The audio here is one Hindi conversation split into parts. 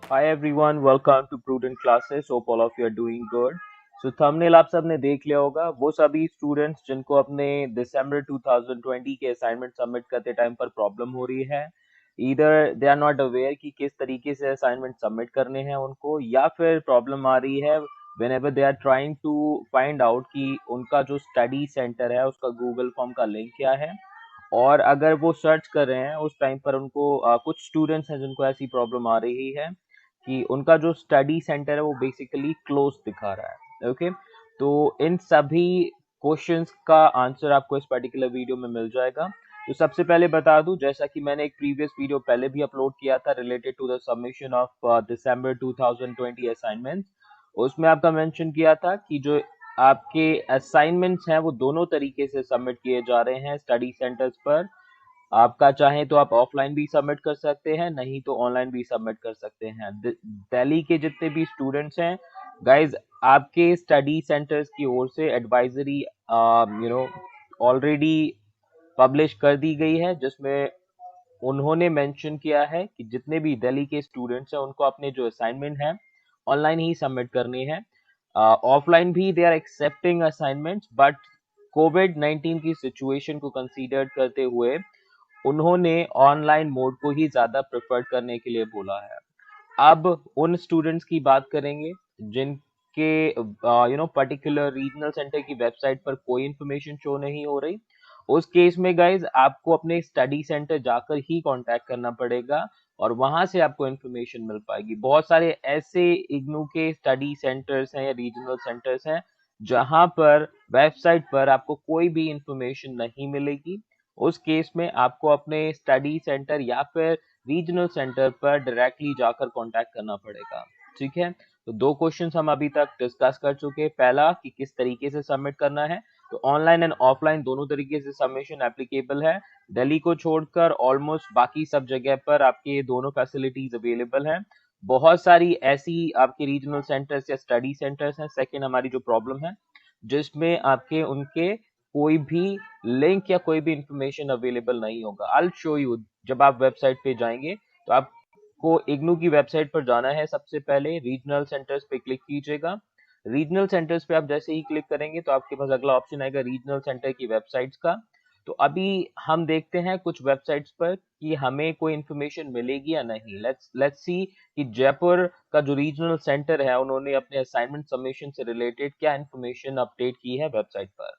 Hi everyone, welcome to Prudent Classes. Hope all of you are doing good. So thumbnail आप सबने देख लिया होगा, वो सभी स्टूडेंट्स जिनको अपने दिसंबर 2020 के असाइनमेंट सबमिट करते टाइम पर प्रॉब्लम हो रही है, इधर दे आर नॉट अवेयर कि किस तरीके से असाइनमेंट सबमिट करने हैं उनको, या फिर प्रॉब्लम आ रही है whenever they are trying to find out कि उनका जो स्टडी सेंटर है उसका गूगल फॉर्म का लिंक क्या है। और अगर वो सर्च कर रहे हैं उस टाइम पर उनको कुछ स्टूडेंट्स हैं जिनको ऐसी प्रॉब्लम आ रही है कि उनका जो स्टडी सेंटर है वो बेसिकली क्लोज दिखा रहा है। ओके, तो इन सभी क्वेश्चंस का आंसर आपको इस पर्टिकुलर वीडियो में मिल जाएगा। तो सबसे पहले बता दूं, जैसा कि मैंने एक प्रीवियस वीडियो पहले भी अपलोड किया था related to the submission of December 2020 assignments, उसमें आपका मेंशन किया था कि जो आपके असाइनमेंट्स हैं वो दोनों तरीके से सबमिट किए जा रहे हैं स्टडी सेंटर्स पर। आपका चाहे तो आप ऑफलाइन भी सबमिट कर सकते हैं, नहीं तो ऑनलाइन भी सबमिट कर सकते हैं। दिल्ली के जितने भी स्टूडेंट्स हैं गाइज, आपके स्टडी सेंटर्स की ओर से एडवाइजरी ऑलरेडी पब्लिश कर दी गई है, जिसमें उन्होंने मेंशन किया है कि जितने भी दिल्ली के स्टूडेंट्स हैं उनको अपने जो असाइनमेंट हैं ऑनलाइन ही सबमिट करने हैं। ऑफलाइन भी they are accepting assignments, but कोविड-19 की सिचुएशन को कंसीडर करते हुए उन्होंने ऑनलाइन मोड को ही ज्यादा प्रेफर करने के लिए बोला है। अब उन स्टूडेंट्स की बात करेंगे जिनके पर्टिकुलर रीजनल सेंटर की वेबसाइट पर कोई इंफॉर्मेशन शो नहीं हो रही। उस केस में गाइज आपको अपने स्टडी सेंटर जाकर ही कांटेक्ट करना पड़ेगा और वहां से आपको इंफॉर्मेशन मिल पाएगी। बहुत सारे ऐसे इग्नू के स्टडी सेंटर्स हैं या रीजनल सेंटर्स हैं जहां पर वेबसाइट पर आपको कोई भी इंफॉर्मेशन नहीं मिलेगी। उस केस में आपको अपने स्टडी सेंटर या फिर रीजनल सेंटर पर डायरेक्टली जाकर कांटेक्ट करना पड़ेगा। ठीक है, तो दो क्वेश्चंस हम अभी तक डिस्कस कर चुके हैं। पहला कि किस तरीके से सबमिट करना है, तो ऑनलाइन एंड ऑफलाइन दोनों तरीके से सबमिशन एप्लीकेबल है। दिल्ली को छोड़कर ऑलमोस्ट बाकी सब जगह पर आपके दोनों फैसिलिटीज अवेलेबल हैं। बहुत सारी ऐसी आपके रीजनल सेंटर्स या स्टडी सेंटर्स हैं, सेकेंड हमारी जो प्रॉब्लम है, जिसमें आपके उनके कोई भी लिंक या कोई भी इंफॉर्मेशन अवेलेबल नहीं होगा। I will show you. जब आप वेबसाइट पे जाएंगे तो आपको इग्नू की वेबसाइट पर जाना है। सबसे पहले रीजनल सेंटर्स पे क्लिक कीजिएगा। रीजनल सेंटर्स पे आप जैसे ही क्लिक करेंगे तो आपके पास अगला ऑप्शन आएगा रीजनल सेंटर की वेबसाइट्स का। तो अभी हम देखते हैं कुछ वेबसाइट्स पर कि हमें कोई इंफॉर्मेशन मिलेगी या नहीं। लेट्स सी कि जयपुर का जो रीजनल सेंटर है उन्होंने अपने असाइनमेंट सबमिशन से रिलेटेड क्या इंफॉर्मेशन अपडेट की है वेबसाइट पर।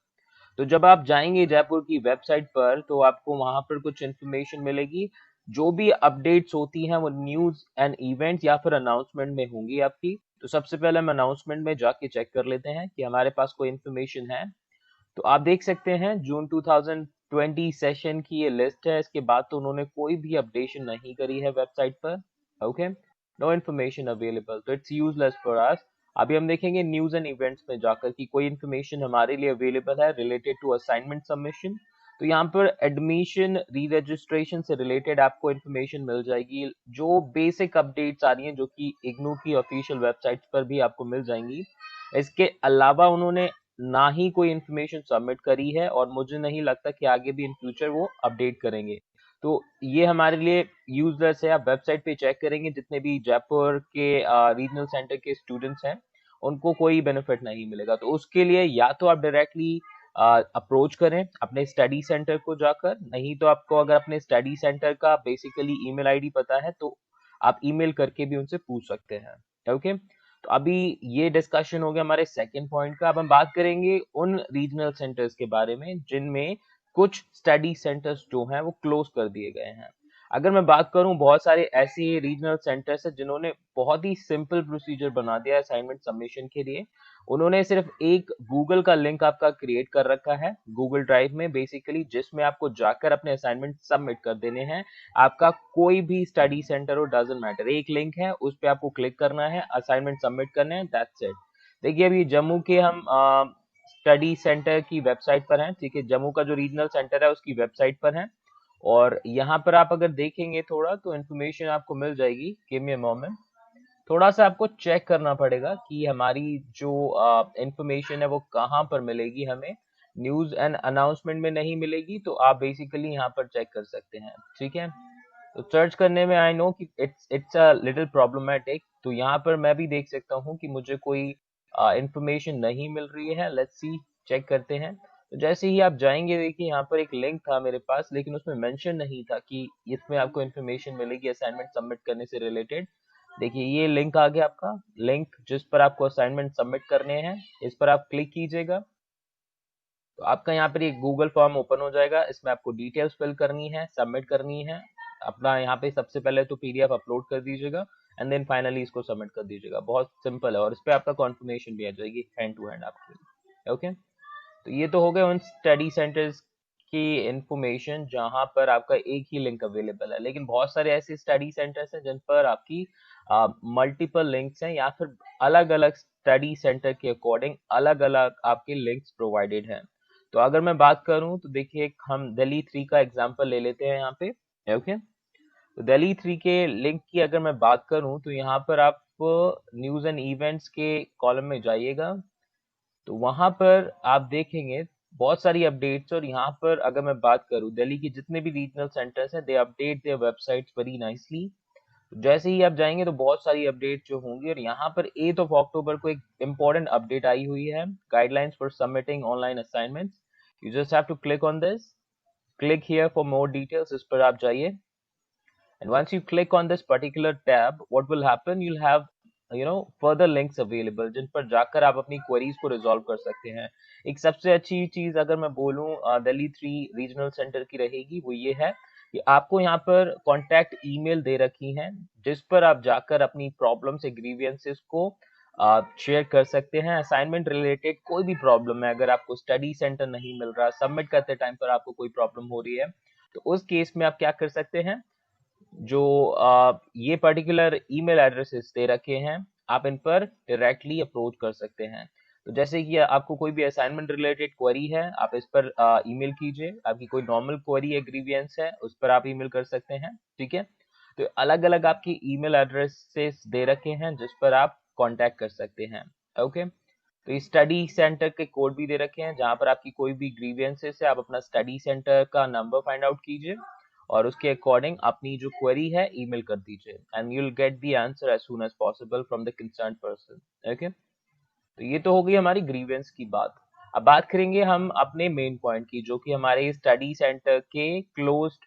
तो जब आप जाएंगे जयपुर की वेबसाइट पर तो आपको वहां पर कुछ इंफॉर्मेशन मिलेगी। जो भी अपडेट्स होती हैं वो न्यूज एंड इवेंट्स या फिर अनाउंसमेंट में होंगी आपकी। तो सबसे पहले हम अनाउंसमेंट में जाके चेक कर लेते हैं कि हमारे पास कोई इंफॉर्मेशन है। तो आप देख सकते हैं जून 2020 सेशन की ये लिस्ट है। इसके बाद तो उन्होंने कोई भी अपडेशन नहीं करी है वेबसाइट पर। ओके, नो इन्फॉर्मेशन अवेलेबल, तो इट्स यूजलेस फॉर अस। अभी हम देखेंगे न्यूज एंड इवेंट्स में जाकर कि कोई इन्फॉर्मेशन हमारे लिए अवेलेबल है रिलेटेड टू असाइनमेंट सबमिशन। तो यहाँ पर एडमिशन री रजिस्ट्रेशन से रिलेटेड आपको इन्फॉर्मेशन मिल जाएगी। जो बेसिक अपडेट्स आ रही हैं जो कि इग्नू की ऑफिशियल वेबसाइट पर भी आपको मिल जाएंगी। इसके अलावा उन्होंने ना ही कोई इन्फॉर्मेशन सबमिट करी है और मुझे नहीं लगता कि आगे भी इन फ्यूचर वो अपडेट करेंगे। तो ये हमारे लिए यूजलेस है। आप वेबसाइट पे चेक करेंगे जितने भी जयपुर के रीजनल सेंटर के स्टूडेंट्स हैं उनको कोई बेनिफिट नहीं मिलेगा। तो उसके लिए या तो आप डायरेक्टली अप्रोच करें अपने स्टडी सेंटर को जाकर, नहीं तो आपको अगर अपने स्टडी सेंटर का बेसिकली ईमेल आईडी पता है तो आप ईमेल करके भी उनसे पूछ सकते हैं। ओके, तो अभी ये डिस्कशन हो गया हमारे सेकंड पॉइंट का। अब हम बात करेंगे उन रीजनल सेंटर्स के बारे में जिनमें कुछ स्टडी सेंटर्स जो हैं वो क्लोज कर दिए गए हैं। अगर मैं बात करूं, बहुत सारे ऐसे रीजनल सेंटर्स हैं जिन्होंने बहुत ही सिंपल प्रोसीजर बना दिया है असाइनमेंट सबमिशन के लिए। उन्होंने सिर्फ एक गूगल का लिंक आपका क्रिएट कर रखा है गूगल ड्राइव में बेसिकली, जिसमें आपको जाकर अपने असाइनमेंट सबमिट कर देने हैं। आपका कोई भी स्टडी सेंटर हो, डजंट मैटर, एक लिंक है उस पे आपको क्लिक करना है, असाइनमेंट सबमिट करने हैं, दैट्स इट। देखिए अभी जम्मू के हम स्टडी सेंटर की वेबसाइट पर हैं। ठीक है, जम्मू का जो रीजनल सेंटर है उसकी वेबसाइट पर है और यहाँ पर आप अगर देखेंगे थोड़ा तो इन्फॉर्मेशन आपको मिल जाएगी। गिव मी अ मोमेंट, थोड़ा सा आपको चेक करना पड़ेगा कि हमारी जो इंफॉर्मेशन है वो कहाँ पर मिलेगी। हमें न्यूज एंड अनाउंसमेंट में नहीं मिलेगी, तो आप बेसिकली यहाँ पर चेक कर सकते हैं। ठीक है, तो सर्च करने में आई नो कि इट्स अ लिटिल प्रॉब्लमेटिक। तो यहाँ पर मैं भी देख सकता हूँ कि मुझे कोई इंफॉर्मेशन नहीं मिल रही है। लेट्स सी, चेक करते हैं। तो जैसे ही आप जाएंगे, देखिए यहाँ पर एक लिंक था मेरे पास, लेकिन उसमें मेंशन नहीं था कि इसमें आपको इन्फॉर्मेशन मिलेगी असाइनमेंट सबमिट करने से रिलेटेड। देखिए ये लिंक आ गया, आपका लिंक जिस पर आपको असाइनमेंट सबमिट करने हैं, इस पर आप क्लिक कीजिएगा। तो आपका यहाँ पर एक गूगल फॉर्म ओपन हो जाएगा। इसमें आपको डिटेल्स फिल करनी है, सबमिट करनी है अपना। यहाँ पे सबसे पहले तो पीडीएफ अपलोड कर दीजिएगा एंड देन फाइनली इसको सबमिट कर दीजिएगा। बहुत सिंपल है और इस पे आपका कॉन्फर्मेशन भी आ जाएगी हैंड टू हैंड आपकी। ओके, तो ये तो हो गए उन स्टडी सेंटर्स की इंफॉर्मेशन जहां पर आपका एक ही लिंक अवेलेबल है। लेकिन बहुत सारे ऐसे स्टडी सेंटर्स हैं जिन पर आपकी मल्टीपल लिंक्स हैं, या फिर अलग अलग स्टडी सेंटर के अकॉर्डिंग अलग अलग आपके लिंक्स प्रोवाइडेड हैं। तो अगर मैं बात करूं तो देखिए हम दिल्ली 3 का एग्जांपल ले लेते हैं यहाँ पे। ओके, तो दिल्ली 3 के लिंक की अगर मैं बात करूं तो यहाँ पर आप न्यूज एंड इवेंट्स के कॉलम में जाइएगा। तो वहां पर आप देखेंगे बहुत सारी अपडेट्स। और यहाँ पर अगर मैं बात करूँ, दिल्ली के जितने भी रीजनल सेंटर्स हैं, they update their websites very nicely. जैसे ही आप जाएंगे तो बहुत सारी अपडेट जो होंगी। और यहाँ पर 8 ऑफ अक्टूबर को एक इम्पोर्टेंट अपडेट आई हुई है, guidelines for submitting online assignments. You just have to click on this, click here for more details. इस पर आप जाइए and once you click on this particular tab, what will happen, you'll have further links available जिन पर जाकर आप अपनी queries को resolve कर सकते हैं। एक सबसे अच्छी चीज अगर मैं बोलूं दिल्ली 3 रीजनल सेंटर की रहेगी, वो ये है कि आपको यहाँ पर कॉन्टैक्ट ईमेल दे रखी हैं जिस पर आप जाकर अपनी प्रॉब्लम्स या ग्रीवियंसेस को शेयर कर सकते हैं। असाइनमेंट रिलेटेड कोई भी प्रॉब्लम है, अगर आपको स्टडी सेंटर नहीं मिल रहा, सबमिट करते टाइम पर आपको कोई प्रॉब्लम हो रही है, तो उस केस में आप क्या कर सकते हैं, जो ये पर्टिकुलर ईमेल एड्रेसेस दे रखे हैं, आप इन पर डायरेक्टली अप्रोच कर सकते हैं। तो जैसे कि आपको कोई भी असाइनमेंट रिलेटेड क्वेरी है, आप इस पर ईमेल कीजिए। आपकी कोई नॉर्मल क्वेरी या ग्रीवियंस है, उस पर आप ईमेल कर सकते हैं। ठीक है, तो अलग अलग आपकी ईमेल एड्रेसेस दे रखे हैं जिस पर आप कांटेक्ट कर सकते हैं। ओके, तो स्टडी सेंटर के कोड भी दे रखे हैं जहां पर आपकी कोई भी ग्रीवियंसेस है, आप अपना स्टडी सेंटर का नंबर फाइंड आउट कीजिए और उसके अकॉर्डिंग अपनी जो क्वेरी है ईमेल कर दीजिए and you will get the answer as soon as possible from the concern person. Okay, तो ये तो हो गई हमारी ग्रीवेंस की बात। अब बात करेंगे हम अपने मेन पॉइंट की, जो कि हमारे स्टडी सेंटर के क्लोज्ड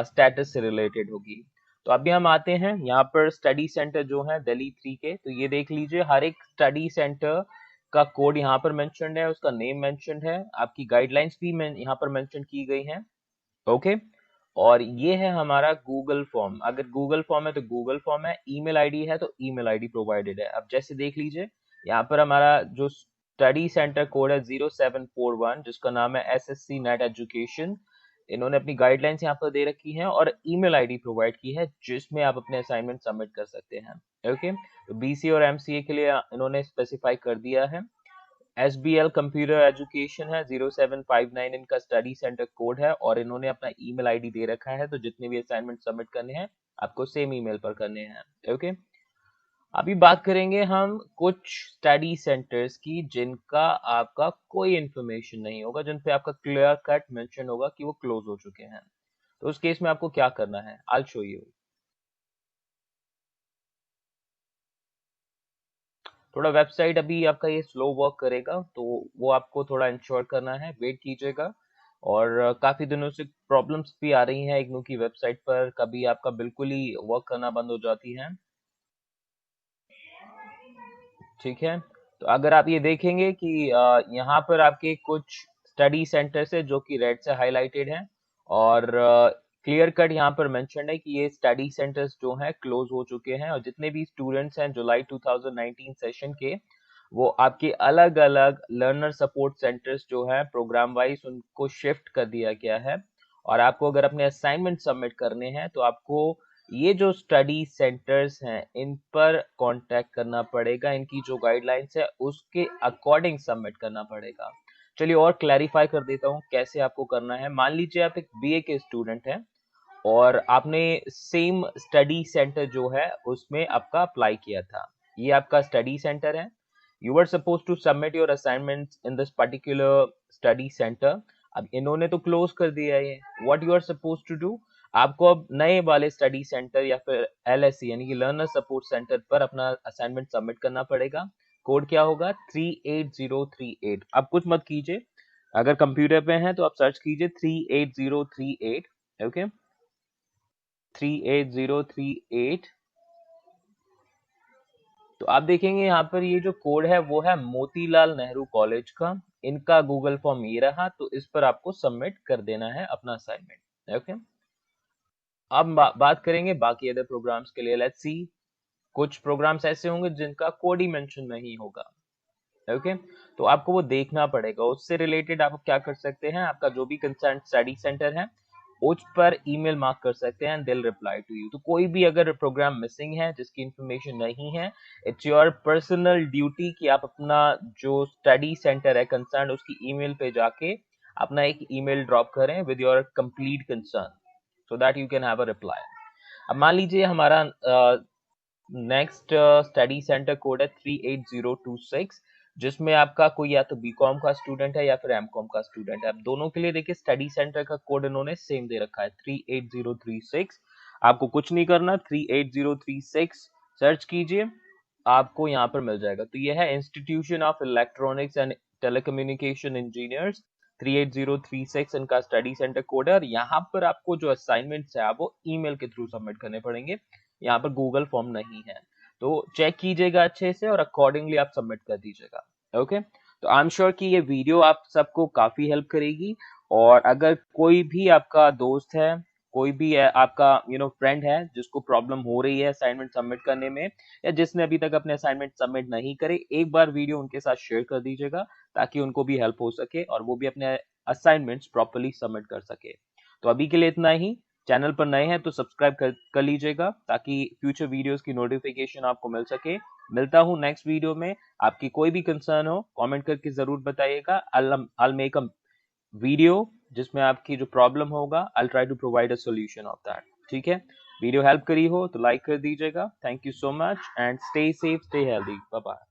स्टेटस से रिलेटेड होगी। तो अभी हम आते हैं यहाँ पर स्टडी सेंटर जो है दिल्ली 3 के। तो ये देख लीजिए, हर एक स्टडी सेंटर का कोड यहाँ पर मेंशन्ड है, उसका नेम मेंशन्ड है, आपकी गाइडलाइंस भी यहाँ पर मेंशन की गई हैं। ओके, और ये है हमारा गूगल फॉर्म। अगर गूगल फॉर्म है तो गूगल फॉर्म है, ईमेल आईडी है तो ईमेल आईडी प्रोवाइडेड है। अब जैसे देख लीजिए, यहाँ पर हमारा जो स्टडी सेंटर कोड है 0741, जिसका नाम है SSC नेट एजुकेशन। इन्होंने अपनी गाइडलाइंस यहाँ पर दे रखी है और ईमेल आईडी प्रोवाइड की है जिसमें आप अपने असाइनमेंट सबमिट कर सकते हैं। ओके, तो BCA और MCA के लिए इन्होंने स्पेसिफाई कर दिया है। SBL कंप्यूटर एजुकेशन है 0759, इनका स्टडी सेंटर कोड है और इन्होंने अपना ईमेल आईडी दे रखा है। तो जितने भी असाइनमेंट सबमिट करने हैं आपको सेम ईमेल पर करने हैं। ओके, अभी बात करेंगे हम कुछ स्टडी सेंटर्स की जिनका आपका कोई इंफॉर्मेशन नहीं होगा, जिन पे आपका क्लियर कट मेंशन होगा कि वो क्लोज हो चुके हैं। तो उस केस में आपको क्या करना है, आई विल शो यू। थोड़ा वेबसाइट अभी आपका ये स्लो वर्क करेगा, तो वो आपको थोड़ा इंश्योर करना है, वेट कीजिएगा। और काफी दिनों से प्रॉब्लम्स भी आ रही हैं इग्नू की वेबसाइट पर, कभी आपका बिल्कुल ही वर्क करना बंद हो जाती है। ठीक है, तो अगर आप ये देखेंगे कि यहाँ पर आपके कुछ स्टडी सेंटर्स है जो कि रेड से हाईलाइटेड हैं और क्लियर कट यहाँ पर मेंशन है कि ये स्टडी सेंटर्स जो हैं क्लोज हो चुके हैं। और जितने भी स्टूडेंट्स हैं जुलाई 2019 सेशन के, वो आपके अलग अलग लर्नर सपोर्ट सेंटर्स जो है प्रोग्राम वाइज उनको शिफ्ट कर दिया गया है। और आपको अगर अपने असाइनमेंट सबमिट करने हैं तो आपको ये जो स्टडी सेंटर्स हैं इन पर कांटेक्ट करना पड़ेगा, इनकी जो गाइडलाइंस है उसके अकॉर्डिंग सबमिट करना पड़ेगा। चलिए और क्लैरिफाई कर देता हूँ कैसे आपको करना है। मान लीजिए आप एक BA के स्टूडेंट हैं और आपने सेम स्टडी सेंटर जो है उसमें आपका अप्लाई किया था। ये आपका स्टडी सेंटर है, you were suppose to submit your assignments in this particular study centre. अब इन्होंने तो क्लोज कर दिया है, what you are suppose to do, आपको अब नए वाले स्टडी सेंटर या फिर LSC यानी कि लर्नर सपोर्ट सेंटर पर अपना असाइनमेंट सबमिट करना पड़ेगा। कोड क्या होगा? 38038। आप कुछ मत कीजिए, अगर कंप्यूटर पे हैं तो आप सर्च कीजिए 38038। ओके, 38038। तो आप देखेंगे यहाँ पर ये जो कोड है वो है मोतीलाल नेहरू कॉलेज का। इनका गूगल फॉर्म ये रहा, तो इस पर आपको सबमिट कर देना है अपना असाइनमेंट। ओके, अब बात करेंगे बाकी अदर प्रोग्राम्स के लिए। लेट्स सी, कुछ प्रोग्राम्स ऐसे होंगे जिनका कोड ही मेंशन नहीं होगा। ओके, तो आपको वो देखना पड़ेगा। उससे रिलेटेड आप क्या कर सकते हैं, आपका जो भी कंसर्न स्टडी सेंटर है उस पर ईमेल मार्क कर सकते हैं, दिल रिप्लाई टू यू। तो कोई भी अगर प्रोग्राम मिसिंग है जिसकी इंफॉर्मेशन नहीं है, इट्स योर पर्सनल ड्यूटी कि आप अपना जो स्टडी सेंटर है कंसर्न उसकी ईमेल पे जाके अपना एक ईमेल ड्रॉप करें with your complete concern, so that you can have a reply. अब मान लीजिए हमारा नेक्स्ट स्टडी सेंटर कोड है 38026, जिसमें आपका कोई या तो बीकॉम का स्टूडेंट है या फिर एमकॉम का स्टूडेंट है। अब दोनों के लिए देखिए स्टडी सेंटर का कोड इन्होंने सेम दे रखा है 38036। आपको कुछ नहीं करना, 38036 सर्च कीजिए, आपको यहाँ पर मिल जाएगा। तो ये है institution of electronics and telecommunication engineers 38036 इनका स्टडी सेंटर कोड है। और यहाँ पर आपको जो असाइनमेंट्स है वो ईमेल के थ्रू सबमिट करने पड़ेंगे, यहाँ पर गूगल फॉर्म नहीं है। तो चेक कीजिएगा अच्छे से और अकॉर्डिंगली आप सबमिट कर दीजिएगा। ओके, तो आई एम श्योर कि ये वीडियो आप सबको काफी हेल्प करेगी। और अगर कोई भी आपका दोस्त है, कोई भी है आपका फ्रेंड है जिसको प्रॉब्लम हो रही है असाइनमेंट सबमिट करने में, या जिसने अभी तक अपने असाइनमेंट सबमिट नहीं करे, एक बार वीडियो उनके साथ शेयर कर दीजिएगा ताकि उनको भी हेल्प हो सके और वो भी अपने असाइनमेंट्स प्रॉपर्ली सबमिट कर सके। तो अभी के लिए इतना ही। चैनल पर नए हैं तो सब्सक्राइब कर लीजिएगा ताकि फ्यूचर वीडियोस की नोटिफिकेशन आपको मिल सके। मिलता हूं नेक्स्ट वीडियो में। आपकी कोई भी कंसर्न हो कमेंट करके जरूर बताइएगा। I'll make a वीडियो जिसमें आपकी जो प्रॉब्लम होगा I'll try to provide a solution of that। ठीक है, वीडियो हेल्प करी हो तो लाइक कर दीजिएगा। Thank you so much and stay safe, stay healthy. Bye bye.